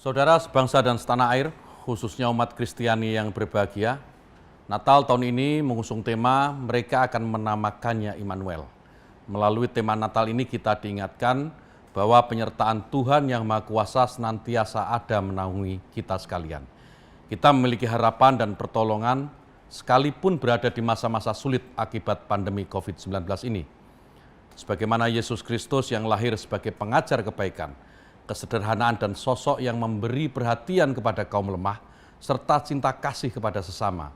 Saudara sebangsa dan setanah air, khususnya umat Kristiani yang berbahagia, Natal tahun ini mengusung tema mereka akan menamakannya Immanuel. Melalui tema Natal ini kita diingatkan bahwa penyertaan Tuhan yang Maha Kuasa senantiasa ada menaungi kita sekalian. Kita memiliki harapan dan pertolongan sekalipun berada di masa-masa sulit akibat pandemi COVID-19 ini. Sebagaimana Yesus Kristus yang lahir sebagai pengajar kebaikan, kesederhanaan dan sosok yang memberi perhatian kepada kaum lemah, serta cinta kasih kepada sesama.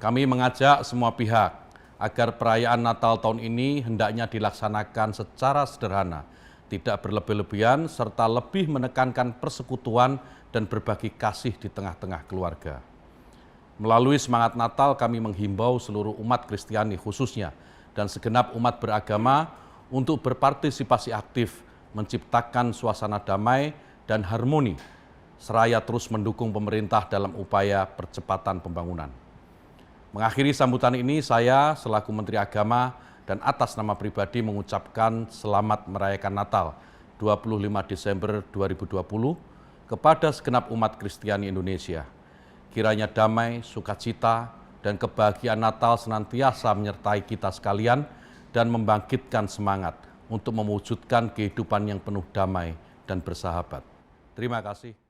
Kami mengajak semua pihak agar perayaan Natal tahun ini hendaknya dilaksanakan secara sederhana, tidak berlebih-lebihan, serta lebih menekankan persekutuan dan berbagi kasih di tengah-tengah keluarga. Melalui semangat Natal, kami menghimbau seluruh umat Kristiani khususnya dan segenap umat beragama untuk berpartisipasi aktif menciptakan suasana damai dan harmoni, seraya terus mendukung pemerintah dalam upaya percepatan pembangunan. Mengakhiri sambutan ini, saya selaku Menteri Agama dan atas nama pribadi mengucapkan selamat merayakan Natal 25 Desember 2020 kepada segenap umat Kristiani Indonesia. Kiranya damai, sukacita, dan kebahagiaan Natal senantiasa menyertai kita sekalian dan membangkitkan semangat untuk mewujudkan kehidupan yang penuh damai dan bersahabat. Terima kasih.